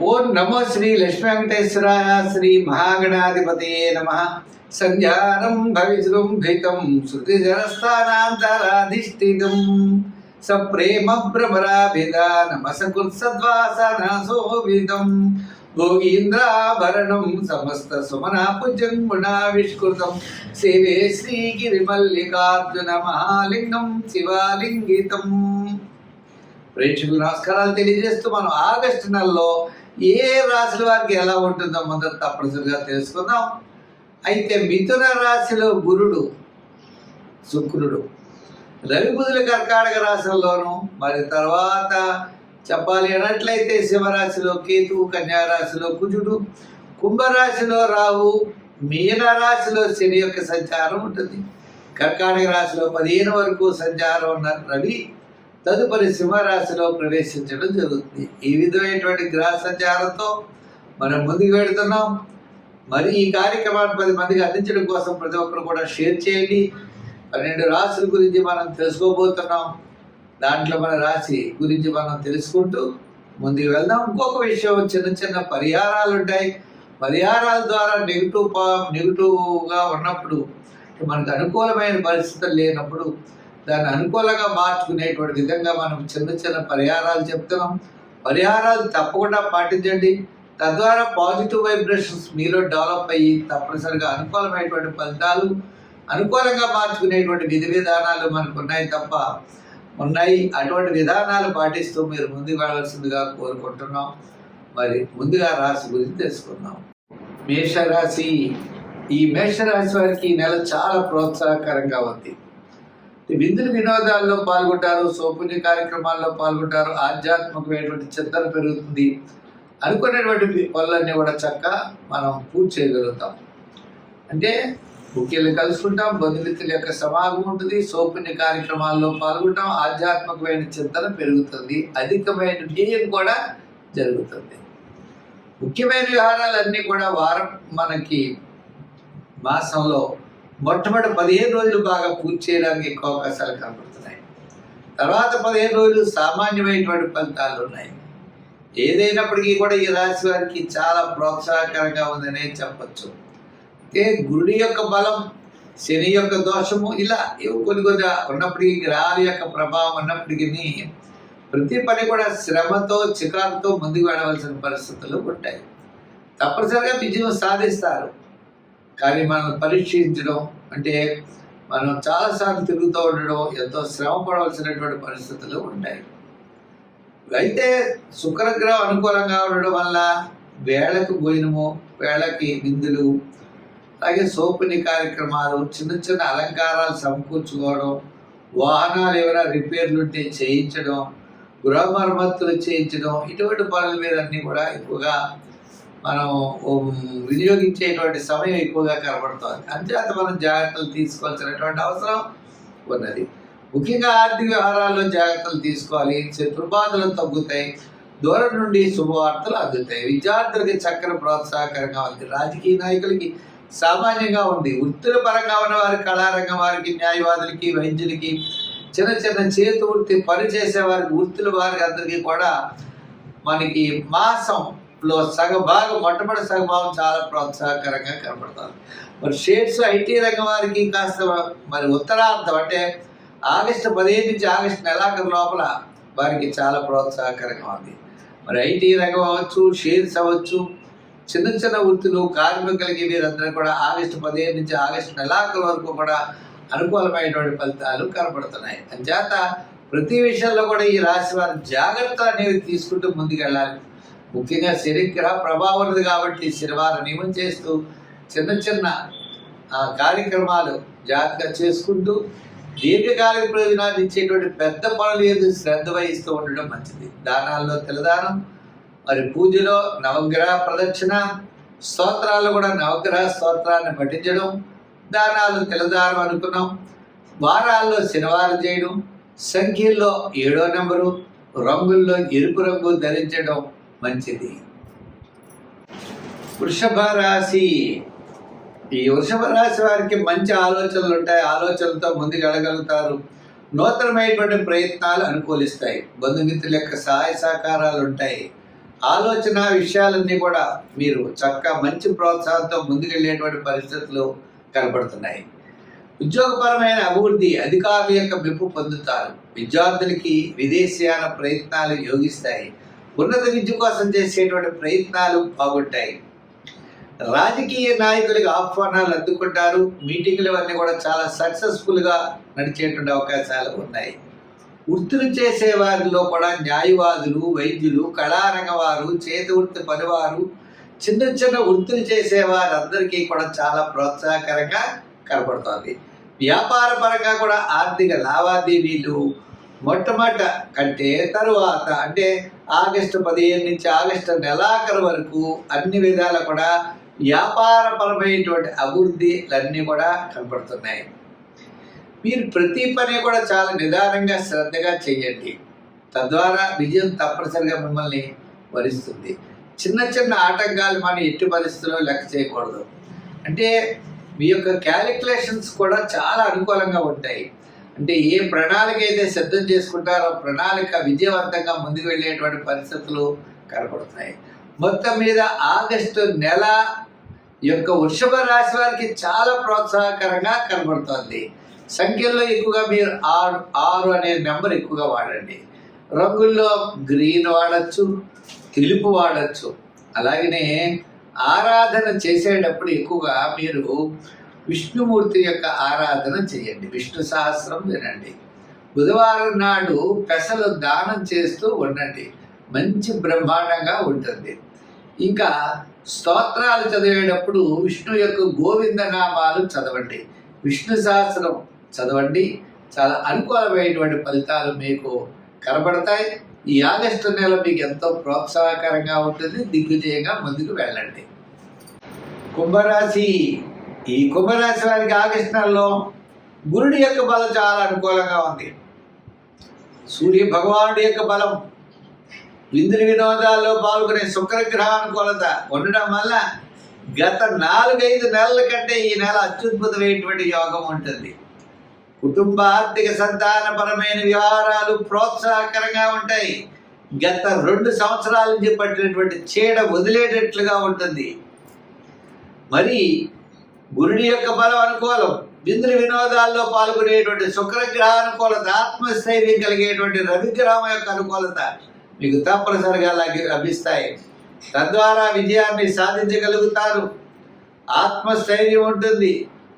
ఓం నమో శ్రీ లక్ష్మీ వెంకటేశ్వరాయ శ్రీ మహాగణాధిపతయే నమః. సంధ్యారం భవిజృంభితం శృతిజరస్థానాంతరాధిష్ఠితం సప్రేమ భ్రమరాభిధానమసకృత్సద్వాసనాశోభితం భోగీంద్రాభరణం సమస్త సుమనాపుజం గుణావిష్కృతం సేవే శ్రీగిరిమల్లికార్జున మహాలింగం శివాలింగితం. ప్రేక్షకులు నమస్కారాలు తెలియజేస్తూ మనం ఆగస్టు నెలలో ఏ రాశుల వారికి ఎలా ఉంటుందో మొదట తప్పనిసరిగా తెలుసుకుందాం. అయితే మిథున రాశిలో గురుడు, శుక్రుడు, రవి బుధుల కర్కాటక రాశుల్లోనూ, మరి తర్వాత చెప్పాలి అన్నట్లయితే శివరాశిలో కేతువు, కన్యారాశిలో కుజుడు, కుంభరాశిలో రాహు, మీన రాశిలో శని యొక్క సంచారం ఉంటుంది. కర్కాటక రాశిలో 15 వరకు సంచారం ఉన్న రవి తదుపరి సింహరాశిలో ప్రవేశించడం జరుగుతుంది. ఈ విధమైనటువంటి గ్రహ సంచారంతో మనం ముందుకు వెళుతున్నాం. మరి ఈ కార్యక్రమాన్ని 10 మందికి అందించడం కోసం ప్రతి ఒక్కరు కూడా షేర్ చేయండి. 12 రాశుల గురించి మనం తెలుసుకోబోతున్నాం. దాంట్లో మన రాశి గురించి మనం తెలుసుకుంటూ ముందుకు వెళ్దాం. ఇంకొక విషయం, చిన్న చిన్న పరిహారాలు ఉంటాయి. పరిహారాల ద్వారా నెగిటివ్గా ఉన్నప్పుడు, మనకు అనుకూలమైన పరిస్థితులు లేనప్పుడు దాన్ని అనుకూలంగా మార్చుకునేటువంటి విధంగా మనం చిన్న చిన్న పరిహారాలు చెప్తున్నాం. పరిహారాలు తప్పకుండా పాటించండి. తద్వారా పాజిటివ్ వైబ్రేషన్స్ మీలో డెవలప్ అయ్యి తప్పనిసరిగా అనుకూలమైనటువంటి ఫలితాలు, అనుకూలంగా మార్చుకునేటువంటి విధి విధానాలు మనకు ఉన్నాయి. అటువంటి విధానాలు పాటిస్తూ మీరు ముందుకు వెళ్ళవలసిందిగా కోరుకుంటున్నాం. మరి ముందుగా రాశి గురించి తెలుసుకుందాం. మేషరాశి. ఈ మేషరాశి వారికి ఈ నెల చాలా ప్రోత్సాహకరంగా ఉంది. విందులు వినోదాల్లో పాల్గొంటారు, సౌపుణ్య కార్యక్రమాల్లో పాల్గొంటారు, ఆధ్యాత్మికమైనటువంటి చింతన పెరుగుతుంది. అనుకునేటువంటి పనులన్నీ కూడా చక్కగా మనం పూర్తి చేయగలుగుతాం. అంటే ముఖ్యంగా కలుసుకుంటాం, బంధుమిత్రుల యొక్క సమాగం ఉంటుంది, సౌపుణ్య కార్యక్రమాల్లో పాల్గొంటాం, ఆధ్యాత్మికమైన చింతన పెరుగుతుంది, అధికమైన వ్యయం కూడా జరుగుతుంది. ముఖ్యమైన వ్యవహారాలన్నీ కూడా మనకి మాసంలో మొట్టమొదటి 15 రోజులు బాగా పూర్తి చేయడానికి ఎక్కువ అవకాశాలు కనబడుతున్నాయి. తర్వాత 15 రోజులు సామాన్యమైనటువంటి ఫలితాలు ఉన్నాయి. ఏదైనప్పటికీ కూడా ఈ రాశి వారికి చాలా ప్రోత్సాహకరంగా ఉందనే చెప్పచ్చు. అంటే గురుడి యొక్క బలం, శని యొక్క దోషము, ఇలా కొన్ని ఉన్నప్పటికీ, గ్రహాల యొక్క ప్రభావం ఉన్నప్పటికీ ప్రతి పని కూడా శ్రమతో, చికాకుతో ముందుకు వెళ్ళవలసిన పరిస్థితులు ఉంటాయి. తప్పనిసరిగా విజయం సాధిస్తారు. కానీ మనం పరీక్షించడం అంటే మనం చాలాసార్లు తిరుగుతూ ఉండడం, ఎంతో శ్రమ పడవలసినటువంటి పరిస్థితులు ఉంటాయి. అయితే శుక్రగ్రహం అనుకూలంగా ఉండడం వల్ల వేళకు భోజనము, వేళకి విందులు, అలాగే సౌపుణ్య కార్యక్రమాలు, చిన్న చిన్న అలంకారాలు సమకూర్చుకోవడం, వాహనాలు ఏమైనా రిపేర్లు ఉంటే చేయించడం, గృహ మరమ్మతులు చేయించడం, ఇటువంటి పనుల మీద అన్నీ కూడా ఎక్కువగా మనం వినియోగించేటువంటి సమయం ఎక్కువగా కనబడుతుంది. అంచేత మనం జాగ్రత్తలు తీసుకోవాల్సినటువంటి అవసరం ఉన్నది. ముఖ్యంగా ఆర్థిక వ్యవహారాల్లో జాగ్రత్తలు తీసుకోవాలి. శత్రుబాధలు తగ్గుతాయి, దూరం నుండి శుభవార్తలు అందుతాయి. విద్యార్థులకి చక్కని ప్రోత్సాహకరంగా ఉంది. రాజకీయ నాయకులకి సామాన్యంగా ఉంది. వృత్తుల పరంగా ఉన్న వారికి, కళారంగం వారికి, న్యాయవాదులకి, వైద్యులకి, చిన్న చిన్న చేతి వృత్తి పని చేసే వారికి, వృత్తుల వారికి అందరికీ కూడా మనకి మాసంలో మొట్టమొదటి సగభాగం చాలా ప్రోత్సాహకరంగా కనపడుతుంది. మరి షేర్స్, ఐటీ రంగం వారికి కాస్త మరి ఉత్తరార్థం అంటే ఆగస్టు 15 నుంచి ఆగస్టు నెలాఖరు లోపల వారికి చాలా ప్రోత్సాహకరంగా ఉంది. మరి ఐటీ రంగం అవ్వచ్చు, షేర్స్ అవ్వచ్చు, చిన్న చిన్న వృత్తులు, కార్మికులకి వీరందరూ కూడా ఆగస్టు 15 నుంచి ఆగస్టు నెలాఖరు వరకు కూడా అనుకూలమైనటువంటి ఫలితాలు కనపడుతున్నాయి. అంచేత ప్రతి విషయంలో కూడా ఈ రాశి వారి జాగ్రత్తలు అనేవి తీసుకుంటూ ముందుకెళ్ళాలి. ముఖ్యంగా శనిగ్రహ ప్రభావం ఉన్నది కాబట్టి శనివారం నియమం చేస్తూ చిన్న చిన్న కార్యక్రమాలు జాగ్రత్తగా చేసుకుంటూ దీర్ఘకాలిక ప్రయోజనాలు ఇచ్చేటువంటి పెద్ద పనులు ఏదో శ్రద్ధ వహిస్తూ ఉండడం మంచిది. దానాల్లో తెలదానం, మరి పూజలో నవగ్రహ ప్రదక్షిణ, స్తోత్రాల్లో కూడా నవగ్రహ స్తోత్రాన్ని పఠించడం, దానాలు తెలదానం అనుకున్నాం. వారాల్లో శనివారం చేయడం, సంఖ్యల్లో 7వ నెంబరు, రంగుల్లో ఎరుపు రంగు ధరించడం మంచిది. వృషభ రాశి. ఈ వృషభ రాశి వారికి మంచి ఆలోచనలు ఉంటాయి. ఆలోచనలతో ముందుకు వెళ్ళగలుగుతారు. నూతనమైనటువంటి ప్రయత్నాలు అనుకూలిస్తాయి. బంధుమిత్రుల యొక్క సహాయ సహకారాలు ఉంటాయి. ఆలోచన విషయాలన్నీ కూడా మీరు చక్కగా మంచి ప్రోత్సాహంతో ముందుకెళ్ళేటువంటి పరిస్థితులు కనబడుతున్నాయి. ఉద్యోగపరమైన అభివృద్ధి, అధికారుల యొక్క మెప్పు పొందుతారు. విద్యార్థులకి విదేశీయాన ప్రయత్నాలు యోగిస్తాయి. ఉన్నత విద్య కోసం చేసేటువంటి ప్రయత్నాలు బాగుంటాయి. రాజకీయ నాయకులకు ఆహ్వానాలు అందుకుంటారు. మీటింగ్లు అన్నీ కూడా చాలా సక్సెస్ఫుల్గా నడిచేటువంటి అవకాశాలు ఉన్నాయి. వృత్తులు చేసే వారిలో కూడా న్యాయవాదులు, వైద్యులు, కళారంగ వారు, చేతి వృత్తి పనివారు, చిన్న చిన్న వృత్తులు చేసే వారందరికీ కూడా చాలా ప్రోత్సాహకరంగా కనబడుతోంది. వ్యాపార పరంగా కూడా ఆర్థిక లావాదేవీలు మొట్టమొదట కంటే తరువాత అంటే ఆగస్టు 15 నుంచి ఆగస్టు నెలాఖరు వరకు అన్ని విధాల కూడా వ్యాపారపరమైనటువంటి అభివృద్ధిలన్నీ కూడా కనపడుతున్నాయి. మీరు ప్రతి పని కూడా చాలా నిదానంగా శ్రద్ధగా చేయండి. తద్వారా విజయం తప్పనిసరిగా మిమ్మల్ని వరిస్తుంది. చిన్న చిన్న ఆటంకాలు మనం ఎట్టి పరిస్థితుల్లో లెక్క చేయకూడదు. అంటే మీ యొక్క క్యాలిక్యులేషన్స్ కూడా చాలా అనుకూలంగా ఉంటాయి. అంటే ఏ ప్రణాళిక అయితే సిద్ధం చేసుకుంటారో ప్రణాళిక విజయవంతంగా ముందుకు వెళ్ళేటువంటి పరిస్థితులు కనపడుతున్నాయి. మొత్తం మీద ఆగస్టు నెల యొక్క వృషభ రాశి వారికి చాలా ప్రోత్సాహకరంగా కనబడుతోంది. సంఖ్యల్లో ఎక్కువగా మీరు 6 అనే నెంబర్ ఎక్కువగా వాడండి. రంగుల్లో గ్రీన్ వాడచ్చు, తెలుపు వాడచ్చు. అలాగనే ఆరాధన చేసేటప్పుడు ఎక్కువగా మీరు విష్ణుమూర్తి యొక్క ఆరాధన చేయండి. విష్ణు సహస్రం వినండి. బుధవారం నాడు పెసలు దానం చేస్తూ ఉండండి. మంచి బ్రహ్మాండంగా ఉంటుంది. ఇంకా స్తోత్రాలు చదివేటప్పుడు విష్ణు యొక్క గోవింద నామాలు చదవండి. విష్ణు సహస్రం చదవండి. చాలా అనుకూలమైనటువంటి ఫలితాలు మీకు కనబడతాయి. ఈ ఆగస్టు నెల మీకు ఎంతో ప్రోత్సాహకరంగా ఉంటుంది. దిగ్విజయంగా ముందుకు వెళ్ళండి. కుంభరాశి. ఈ కుంభరాశి వారికి ఆగస్టు నెలలో గురుడి యొక్క బలం చాలా అనుకూలంగా ఉంది. సూర్య భగవానుడి యొక్క బలం, విందులు వినోదాల్లో పాల్గొనే శుక్రగ్రహ అనుకూలత ఉండడం వల్ల గత 4-5 నెలల కంటే ఈ నెల అత్యద్భుతమైనటువంటి యోగం ఉంటుంది. కుటుంబ ఆర్థిక సంతానపరమైన వ్యవహారాలు ప్రోత్సాహకరంగా ఉంటాయి. గత 2 సంవత్సరాల నుంచి పట్టినటువంటి చీడ వదిలేటట్లుగా ఉంటుంది. మరి గురుడి యొక్క బలం అనుకూలం, విందులు వినోదాల్లో పాల్గొనేటువంటి శుక్రగ్రహ అనుకూలత, ఆత్మస్థైర్యం కలిగేటువంటి రవిగ్రహం యొక్క అనుకూలత మీకు తప్పనిసరిగా లభిస్తాయి. తద్వారా విజయాన్ని సాధించగలుగుతారు. ఆత్మస్థైర్యం ఉంటుంది.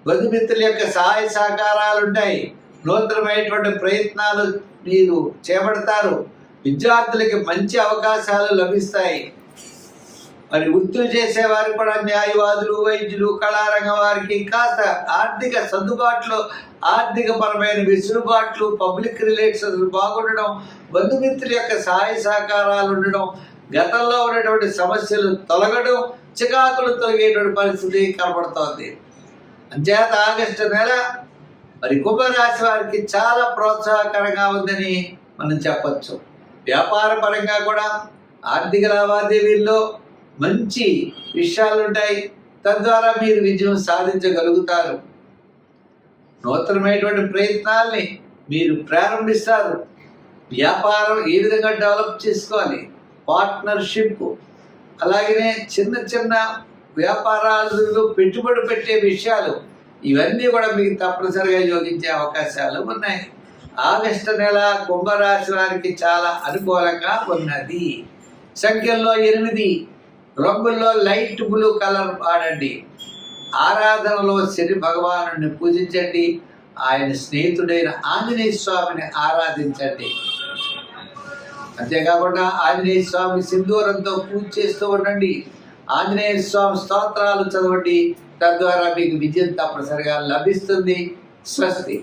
బంధుమిత్రుల యొక్క సహాయ సహకారాలు ఉంటాయి. నూతనమైనటువంటి ప్రయత్నాలు మీరు చేపడతారు. విద్యార్థులకి మంచి అవకాశాలు లభిస్తాయి. మరి వృత్తులు చేసేవారు కూడా న్యాయవాదులు, వైద్యులు, కళారంగ వారికి కాస్త ఆర్థిక సర్దుబాట్లు, ఆర్థిక పరమైన వెసులుబాట్లు, పబ్లిక్ రిలేషన్స్ బాగుండడం, బంధుమిత్రుల యొక్క సహాయ సహకారాలు ఉండడం, గతంలో ఉన్నటువంటి సమస్యలు తొలగడం, చికాకులు తొలగేటువంటి పరిస్థితి కనబడుతోంది. అంచేత ఆగస్టు నెల మరి కుంభరాశి వారికి చాలా ప్రోత్సాహకరంగా ఉందని మనం చెప్పచ్చు. వ్యాపార పరంగా కూడా ఆర్థిక లావాదేవీల్లో మంచి విషయాలు ఉంటాయి. తద్వారా మీరు విజయం సాధించగలుగుతారు. నూతనమైనటువంటి ప్రయత్నాల్ని మీరు ప్రారంభిస్తారు. వ్యాపారం ఏ విధంగా డెవలప్ చేసుకోవాలి, పార్ట్నర్షిప్, అలాగనే చిన్న చిన్న వ్యాపారాలలో పెట్టుబడి పెట్టే విషయాలు, ఇవన్నీ కూడా మీకు తప్పనిసరిగా యోగించే అవకాశాలు ఉన్నాయి. ఆగస్టు నెల కుంభరాశి వారికి చాలా అనుకూలంగా ఉన్నది. సంఖ్యల్లో 8, రంగుల్లో లైట్ బ్లూ కలర్ వాడండి. ఆరాధనలో శని భగవానుడిని పూజించండి. ఆయన స్నేహితుడైన ఆంజనేయ స్వామిని ఆరాధించండి. అంతేకాకుండా ఆంజనేయ స్వామి సింధూరంతో పూజ చేస్తూ ఉండండి. ఆంజనేయ స్వామి స్తోత్రాలు చదవండి. తద్వారా మీకు విజయం తప్పనిసరిగా లభిస్తుంది. స్వస్తి.